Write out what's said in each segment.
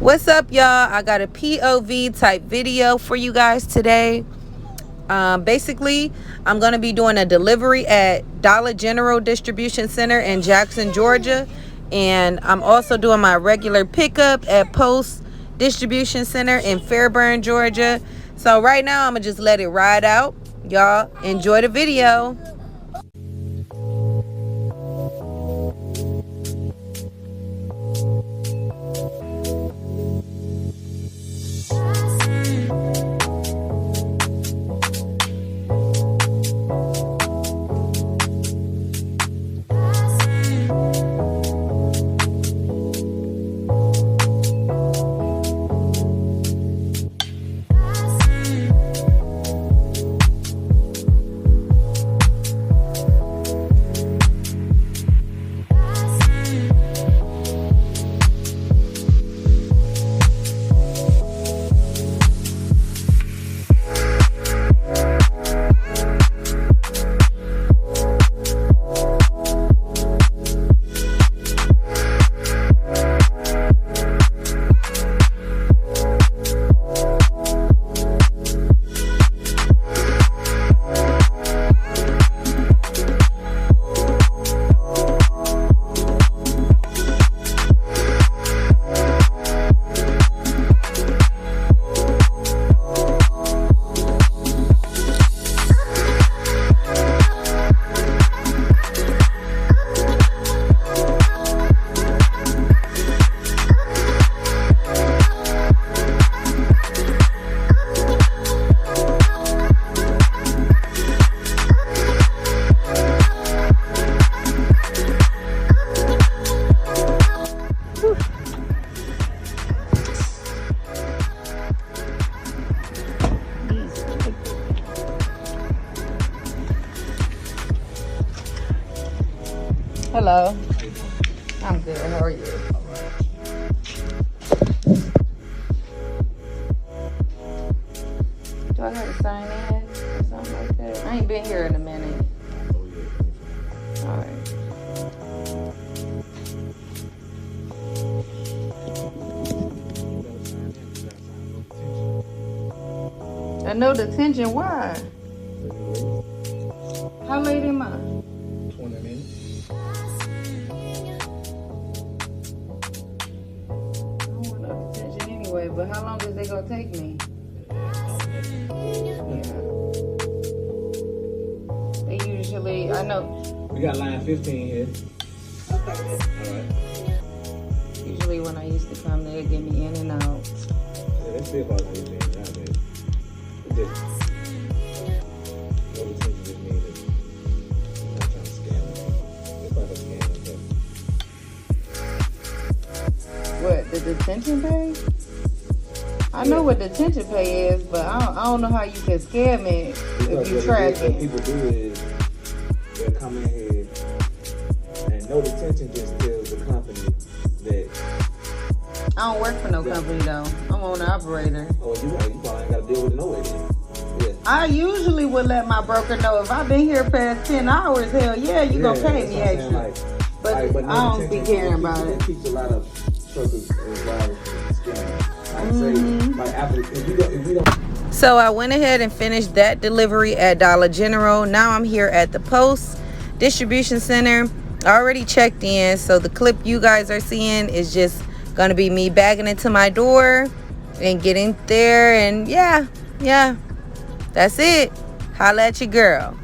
What's up, y'all? I got a POV type video for you guys today. Basically, I'm going to be doing a delivery at Dollar General Distribution Center in Jackson, Georgia. And I'm also doing my regular pickup at Post Distribution Center in Fairburn, Georgia. So right now, I'm going to just let it ride out. Y'all enjoy the video. Hello. I'm good. How are you? Do I have to sign in or something like that? I ain't been here in a minute. Alright. I know detention. Why? How late am I? 20 minutes. But how long is they gonna take me? Yeah. They usually, I know. We got line 15 here. Okay. Alright. Usually when I used to come, they'd get me in and out. Yeah, let's see about 15 now, baby. It's just, no detention is needed. I'm not trying to scam them. It's like a scam, What, the detention pay? I know what detention pay is, but I don't know how you can scam it if you track it. What people do is they'll come in here and no detention just tells the company that. I don't work for no company though. I'm on the operator. Oh, you probably ain't got to deal with it no way then. Yeah. I usually would let my broker know if I've been here past 10 hours, hell yeah, you gonna pay me extra. But I don't be caring about it. It keeps a lot of truckers and drivers scamming. So I went ahead and finished that delivery at Dollar General. Now I'm here at the Post Distribution Center. I already checked in, so the clip you guys are seeing is just gonna be me bagging it to my door and getting there, and yeah, that's it. Holla at your girl.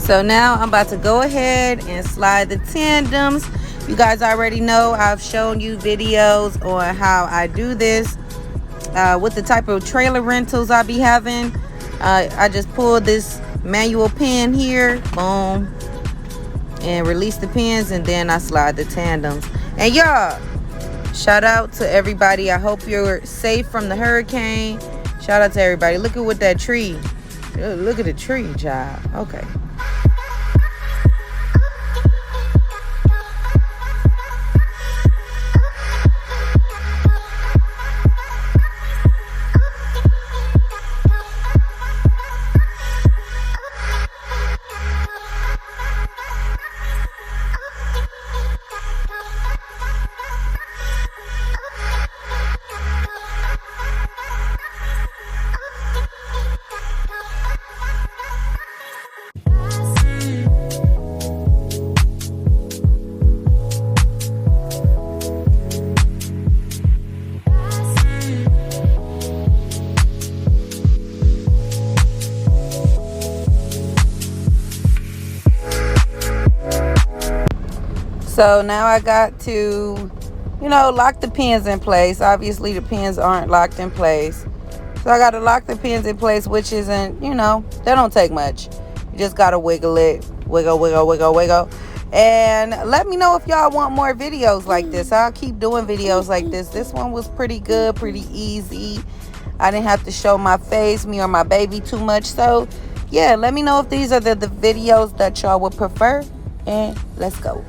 So now I'm about to go ahead and slide the tandems. You guys already know I've shown you videos on how I do this with the type of trailer rentals I be having. I just pull this manual pin here, boom, and release the pins, and then I slide the tandems. And y'all, shout out to everybody. I hope you're safe from the hurricane. Shout out to everybody. Look at what that tree. Look at the tree, child. Okay. So now I got to, lock the pins in place. Obviously the pins aren't locked in place. So I got to lock the pins in place, which isn't, they don't take much. You just got to wiggle it. Wiggle, wiggle, wiggle, wiggle. And let me know if y'all want more videos like this. I'll keep doing videos like this. This one was pretty good, pretty easy. I didn't have to show my face, me or my baby too much. So yeah, let me know if these are the videos that y'all would prefer. And let's go.